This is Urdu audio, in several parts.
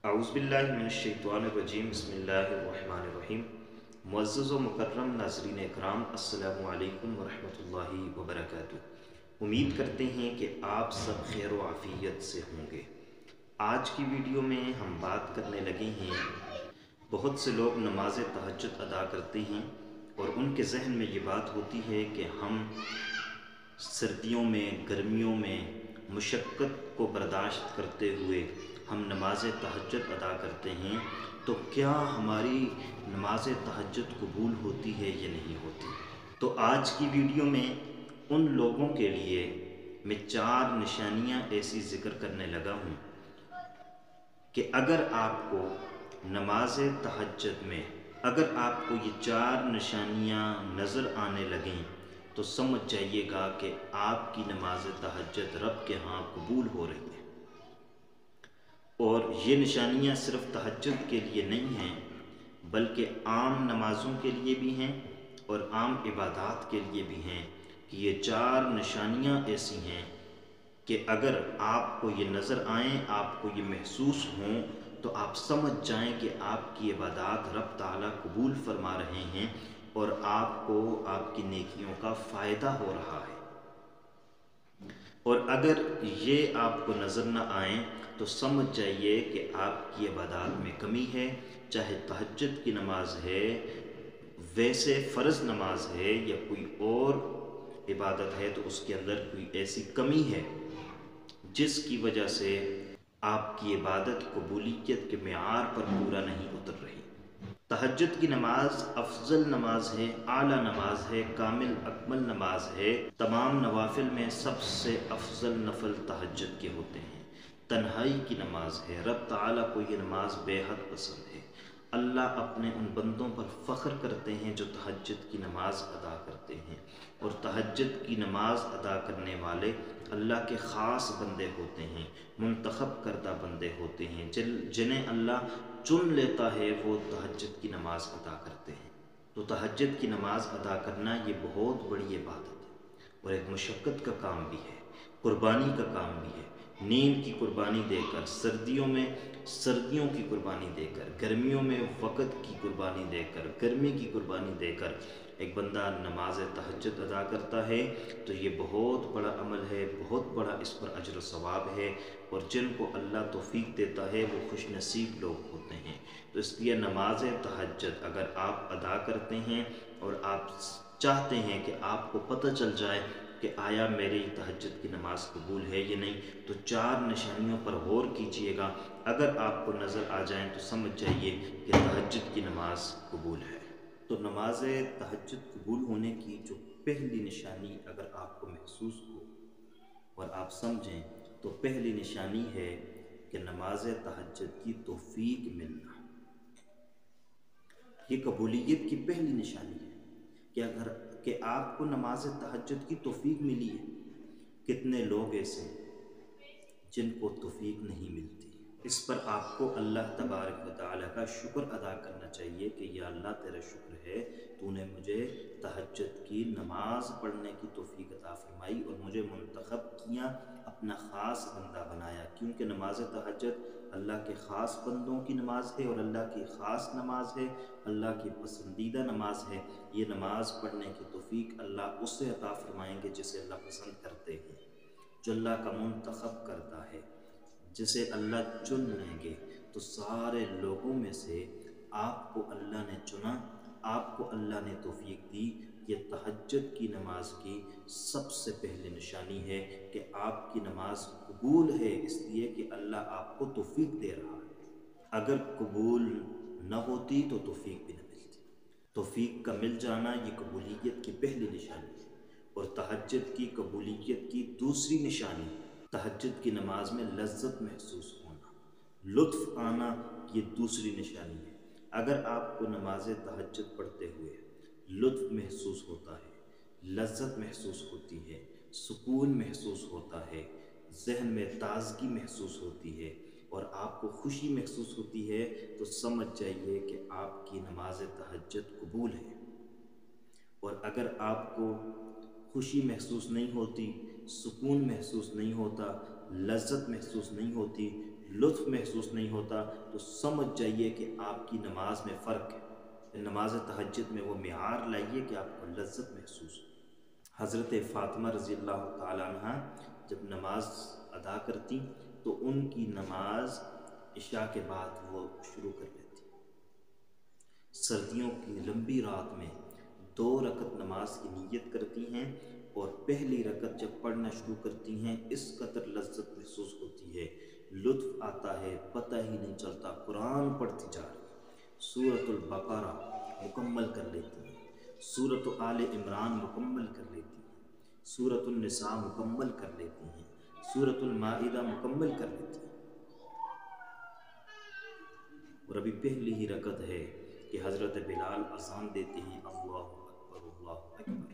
اعوذ باللہ من الشیطان الرجیم بسم اللہ الرحمن الرحیم۔ معزز و مکرم ناظرین اکرام، السلام علیکم ورحمۃ اللہ وبرکاتہ۔ امید کرتے ہیں کہ آپ سب خیر و عافیت سے ہوں گے۔ آج کی ویڈیو میں ہم بات کرنے لگے ہیں، بہت سے لوگ نماز تہجد ادا کرتے ہیں اور ان کے ذہن میں یہ بات ہوتی ہے کہ ہم سردیوں میں، گرمیوں میں مشقت کو برداشت کرتے ہوئے ہم نماز تہجد ادا کرتے ہیں، تو کیا ہماری نماز تہجد قبول ہوتی ہے یا نہیں ہوتی؟ تو آج کی ویڈیو میں ان لوگوں کے لیے میں 4 نشانیاں ایسی ذکر کرنے لگا ہوں کہ اگر آپ کو نماز تہجد میں آپ کو یہ 4 نشانیاں نظر آنے لگیں تو سمجھ جائیے گا کہ آپ کی نماز تہجد رب کے ہاں قبول ہو رہی ہے۔ اور یہ نشانیاں صرف تہجد کے لیے نہیں ہیں، بلکہ عام نمازوں کے لیے بھی ہیں اور عام عبادات کے لیے بھی ہیں کہ یہ 4 نشانیاں ایسی ہیں کہ اگر آپ کو یہ نظر آئیں، آپ کو یہ محسوس ہوں، تو آپ سمجھ جائیں کہ آپ کی عبادات رب تعالیٰ قبول فرما رہے ہیں اور آپ کو آپ کی نیکیوں کا فائدہ ہو رہا ہے۔ اور اگر یہ آپ کو نظر نہ آئیں تو سمجھ جائیے کہ آپ کی عبادات میں کمی ہے، چاہے تہجد کی نماز ہے، ویسے فرض نماز ہے یا کوئی اور عبادت ہے، تو اس کے اندر کوئی ایسی کمی ہے جس کی وجہ سے آپ کی عبادت قبولیت کے معیار پر پورا نہیں اتر رہی۔ تہجد کی نماز افضل نماز ہے، اعلیٰ نماز ہے، کامل اکمل نماز ہے۔ تمام نوافل میں سب سے افضل نفل تہجد کے ہوتے ہیں۔ تنہائی کی نماز ہے، رب تعالیٰ کو یہ نماز بے حد پسند ہے۔ اللہ اپنے ان بندوں پر فخر کرتے ہیں جو تہجد کی نماز ادا کرتے ہیں، اور تہجد کی نماز ادا کرنے والے اللہ کے خاص بندے ہوتے ہیں، منتخب کردہ بندے ہوتے ہیں، جنہیں اللہ چن لیتا ہے، وہ تہجد کی نماز ادا کرتے ہیں۔ تو تہجد کی نماز ادا کرنا یہ بہت بڑی عبادت ہے اور ایک مشقت کا کام بھی ہے، قربانی کا کام بھی ہے۔ نیند کی قربانی دے کر، سردیوں کی قربانی دے کر، گرمیوں میں وقت کی قربانی دے کر، گرمی کی قربانی دے کر ایک بندہ نماز تہجد ادا کرتا ہے تو یہ بہت بڑا عمل ہے، بہت بڑا اس پر اجر و ثواب ہے، اور جن کو اللہ توفیق دیتا ہے وہ خوش نصیب لوگ ہوتے ہیں۔ تو اس لیے نماز تہجد اگر آپ ادا کرتے ہیں اور آپ چاہتے ہیں کہ آپ کو پتہ چل جائے کہ آیا میری تہجد کی نماز قبول ہے یا نہیں، تو 4 نشانیوں پر غور کیجئے گا۔ اگر آپ کو نظر آ جائیں تو سمجھ جائیے کہ تہجد کی نماز قبول ہے۔ تو نماز تہجد قبول ہونے کی جو پہلی نشانی اگر آپ کو محسوس ہو اور آپ سمجھیں، تو پہلی نشانی ہے کہ نماز تہجد کی توفیق ملنا۔ یہ قبولیت کی پہلی نشانی ہے کہ آپ کو نماز تہجد کی توفیق ملی ہے۔ کتنے لوگ ایسے ہیں جن کو توفیق نہیں ملتی؟ اس پر آپ کو اللہ تبارک و تعالیٰ کا شکر ادا کرنا چاہیے کہ یا اللہ تیرا شکر ہے، تو نے مجھے تہجد کی نماز پڑھنے کی توفیق عطا فرمائی اور مجھے منتخب کیا، اپنا خاص بندہ بنایا، کیونکہ نماز تہجد اللہ کے خاص بندوں کی نماز ہے اور اللہ کی خاص نماز ہے، اللہ کی پسندیدہ نماز ہے۔ یہ نماز پڑھنے کی توفیق اللہ اس سے عطا فرمائیں گے جسے اللہ پسند کرتے ہیں، جو اللہ کا منتخب کرتا ہے، جسے اللہ چن لیں گے۔ تو سارے لوگوں میں سے آپ کو اللہ نے چنا، آپ کو اللہ نے توفیق دی۔ یہ تہجد کی نماز کی سب سے پہلی نشانی ہے کہ آپ کی نماز قبول ہے، اس لیے کہ اللہ آپ کو توفیق دے رہا ہے۔ اگر قبول نہ ہوتی تو توفیق بھی نہ ملتی۔ توفیق کا مل جانا یہ قبولیت کی پہلی نشانی ہے۔ اور تہجد کی قبولیت کی دوسری نشانی، تہجد کی نماز میں لذت محسوس ہونا، لطف آنا، یہ دوسری نشانی ہے۔ اگر آپ کو نماز تہجد پڑھتے ہوئے لطف محسوس ہوتا ہے، لذت محسوس ہوتی ہے، سکون محسوس ہوتا ہے، ذہن میں تازگی محسوس ہوتی ہے اور آپ کو خوشی محسوس ہوتی ہے، تو سمجھ جائیے کہ آپ کی نماز تہجد قبول ہے۔ اور اگر آپ کو خوشی محسوس نہیں ہوتی، سکون محسوس نہیں ہوتا، لذت محسوس نہیں ہوتی، لطف محسوس نہیں ہوتا تو سمجھ جائیے کہ آپ کی نماز میں فرق ہے۔ نماز تہجد میں وہ معیار لائیے کہ آپ کو لذت محسوس ہو۔ حضرت فاطمہ رضی اللہ تعالیٰ عنہ جب نماز ادا کرتی تو ان کی نماز عشاء کے بعد وہ شروع کر دیتی۔ سردیوں کی لمبی رات میں 2 رکعت نماز کی نیت کرتی ہیں اور پہلی رکعت جب پڑھنا شروع کرتی ہیں اس قدر لذت محسوس ہوتی ہے، لطف آتا ہے، پتہ ہی نہیں چلتا، قرآن پڑھتی جا رہی ہیں، سورۃ البقرہ مکمل کر لیتی ہیں، سورۃ آل عمران مکمل کر لیتی ہیں، سورۃ النساء مکمل کر لیتی ہیں، سورۃ المائدہ مکمل کر لیتی ہیں، اور ابھی پہلی ہی رکعت ہے کہ حضرت بلال اذان دیتے ہیں، اللہ اکبر اللہ اکبر۔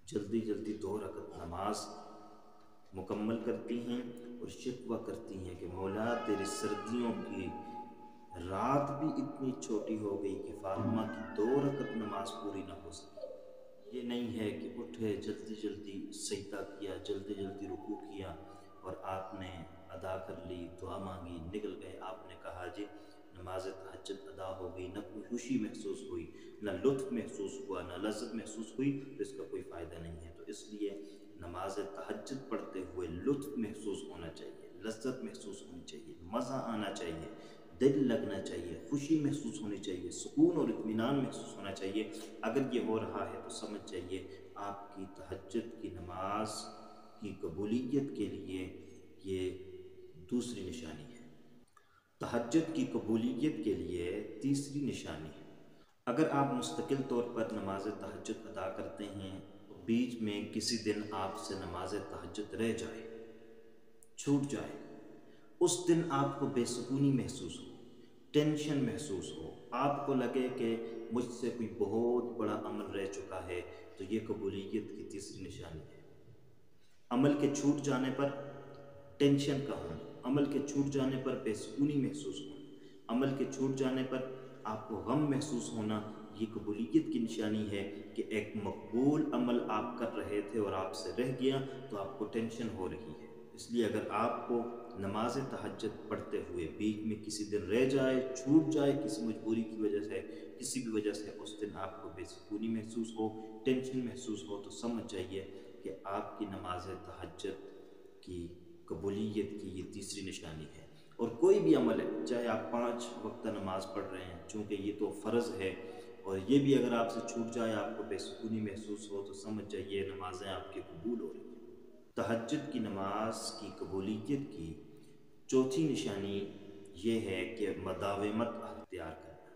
جلدی جلدی 2 رکعت نماز مکمل کرتی ہیں اور شکوہ کرتی ہیں کہ مولا تیری سردیوں کی رات بھی اتنی چھوٹی ہو گئی کہ فاطمہ کی 2 رکعت نماز پوری نہ ہو سکی۔ یہ نہیں ہے کہ اٹھے جلدی جلدی سجدہ کیا، جلدی جلدی رکوع کیا اور آپ نے ادا کر لی، دعا مانگی، نکل گئے۔ آپ نے کہا جی نماز تہجد ادا ہو گئی، نہ کوئی خوشی محسوس ہوئی، نہ لطف محسوس ہوا، نہ لذت محسوس ہوئی، تو اس کا کوئی فائدہ نہیں ہے۔ تو اس لیے نماز تہجد پڑھتے ہوئے لطف محسوس ہونا چاہیے، لذت محسوس ہونی چاہیے، مزہ آنا چاہیے، دل لگنا چاہیے، خوشی محسوس ہونی چاہیے، سکون اور اطمینان محسوس ہونا چاہیے۔ اگر یہ ہو رہا ہے تو سمجھ جائیے آپ کی تہجد کی نماز کی قبولیت کے لیے یہ دوسری نشانی ہے۔ تہجد کی قبولیت کے لیے تیسری نشانی ہے، اگر آپ مستقل طور پر نماز تہجد ادا کرتے ہیں تو بیچ میں کسی دن آپ سے نماز تہجد رہ جائے، چھوٹ جائے، اس دن آپ کو بے سکونی محسوس ہو، ٹینشن محسوس ہو، آپ کو لگے کہ مجھ سے کوئی بہت بڑا عمل رہ چکا ہے، تو یہ قبولیت کی تیسری نشانی ہے۔ عمل کے چھوٹ جانے پر ٹینشن کا ہونا، عمل کے چھوٹ جانے پر بے سکونی محسوس ہونا، عمل کے چھوٹ جانے پر آپ کو غم محسوس ہونا، یہ قبولیت کی نشانی ہے کہ ایک مقبول عمل آپ کر رہے تھے اور آپ سے رہ گیا تو آپ کو ٹینشن ہو رہی ہے۔ اس لیے اگر آپ کو نماز تہجد پڑھتے ہوئے بیچ میں کسی دن رہ جائے، چھوٹ جائے کسی مجبوری کی وجہ سے، کسی بھی وجہ سے، اس دن آپ کو بے سکونی محسوس ہو، ٹینشن محسوس ہو، تو سمجھ جائیے کہ آپ کی نماز تہجد کی قبولیت کی یہ تیسری نشانی ہے۔ اور کوئی بھی عمل ہے، چاہے آپ 5 وقتہ نماز پڑھ رہے ہیں، چونکہ یہ تو فرض ہے، اور یہ بھی اگر آپ سے چھوٹ جائے، آپ کو بے سکونی محسوس ہو، تو سمجھ جائیے نمازیں آپ کی قبول ہو رہی ہیں۔ تہجد کی نماز کی قبولیت کی چوتھی نشانی یہ ہے کہ مداومت اختیار کرنا،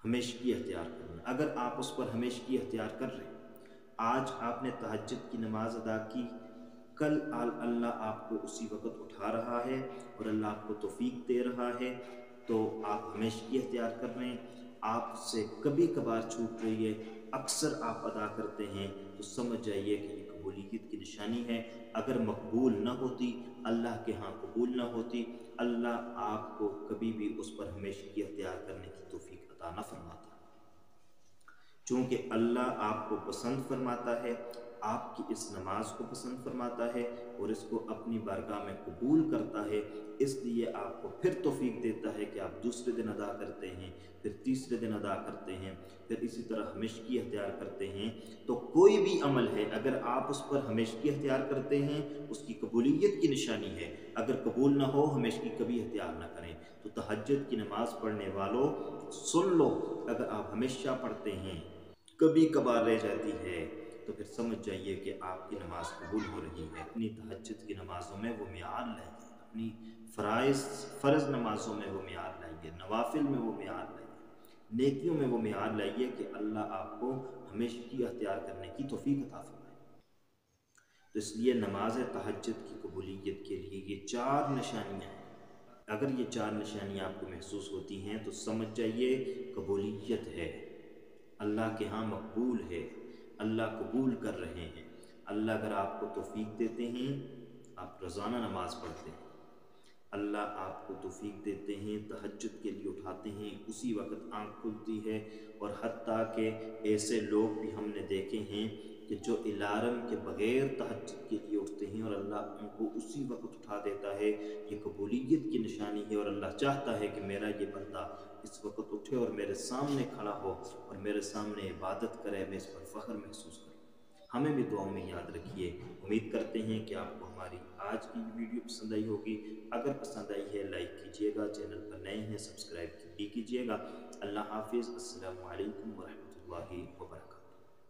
ہمیشگی اختیار کرنا۔ اگر آپ اس پر ہمیشگی اختیار کر رہے ہیں، آج آپ نے تہجد کی نماز ادا کی، کل اللہ آپ کو اسی وقت اٹھا رہا ہے اور اللہ آپ کو توفیق دے رہا ہے، تو آپ ہمیشگی اختیار کر رہے ہیں۔ آپ سے کبھی کبھار چھوٹ رہی ہے، اکثر آپ ادا کرتے ہیں، تو سمجھ جائیے کہ یہ قبولیت کی نشانی ہے۔ اگر مقبول نہ ہوتی، اللہ کے ہاں قبول نہ ہوتی، اللہ آپ کو کبھی بھی اس پر ہمیشگی اختیار کرنے کی توفیق عطا نہ فرماتا۔ چونکہ اللہ آپ کو پسند فرماتا ہے، آپ کی اس نماز کو پسند فرماتا ہے اور اس کو اپنی بارگاہ میں قبول کرتا ہے، اس لیے آپ کو پھر توفیق دیتا ہے کہ آپ دوسرے دن ادا کرتے ہیں، پھر تیسرے دن ادا کرتے ہیں، پھر اسی طرح ہمیشگی اختیار کرتے ہیں۔ تو کوئی بھی عمل ہے، اگر آپ اس پر ہمیشگی اختیار کرتے ہیں، اس کی قبولیت کی نشانی ہے۔ اگر قبول نہ ہو، ہمیشگی کبھی اختیار نہ کریں۔ تو تہجد کی نماز پڑھنے والوں سن لو، اگر آپ ہمیشہ پڑھتے ہیں، کبھی کبھار رہ جاتی ہے، تو پھر سمجھ جائیے کہ آپ کی نماز قبول ہو رہی ہے۔ اپنی تہجد کی نمازوں میں وہ معیار لائیے، اپنی فرض نمازوں میں وہ معیار لائیے، نوافل میں وہ معیار لائیے، نیکیوں میں وہ معیار لائیے کہ اللہ آپ کو ہمیشگی اختیار کرنے کی توفیق عطا فرمائے۔ تو اس لیے نماز تہجد کی قبولیت کے لیے یہ 4 نشانیاں ہیں۔ اگر یہ 4 نشانیاں آپ کو محسوس ہوتی ہیں تو سمجھ جائیے قبولیت ہے، اللہ کے ہاں مقبول ہے، اللہ قبول کر رہے ہیں۔ اللہ اگر آپ کو توفیق دیتے ہیں، آپ روزانہ نماز پڑھتے ہیں، اللہ آپ کو توفیق دیتے ہیں، تہجد کے لیے اٹھاتے ہیں، اسی وقت آنکھ کھلتی ہے، اور حتیٰ کہ ایسے لوگ بھی ہم نے دیکھے ہیں کہ جو الارم کے بغیر تہجد کے لیے اٹھتے ہیں اور اللہ ان کو اسی وقت اٹھا دیتا ہے، یہ قبولیت کی نشانی ہے، اور اللہ چاہتا ہے کہ میرا یہ بندہ اس وقت اٹھے اور میرے سامنے کھڑا ہو اور میرے سامنے عبادت کرے، میں اس پر فخر محسوس کروں۔ ہمیں بھی دعاؤں میں یاد رکھیے۔ امید کرتے ہیں کہ آپ کو ہماری آج کی ویڈیو پسند آئی ہوگی۔ اگر پسند آئی ہے لائک کیجئے گا، چینل پر نئے ہیں سبسکرائب بھی کیجئے گا۔ اللہ حافظ۔ السلام علیکم ورحمۃ اللہ وبرکاتہ۔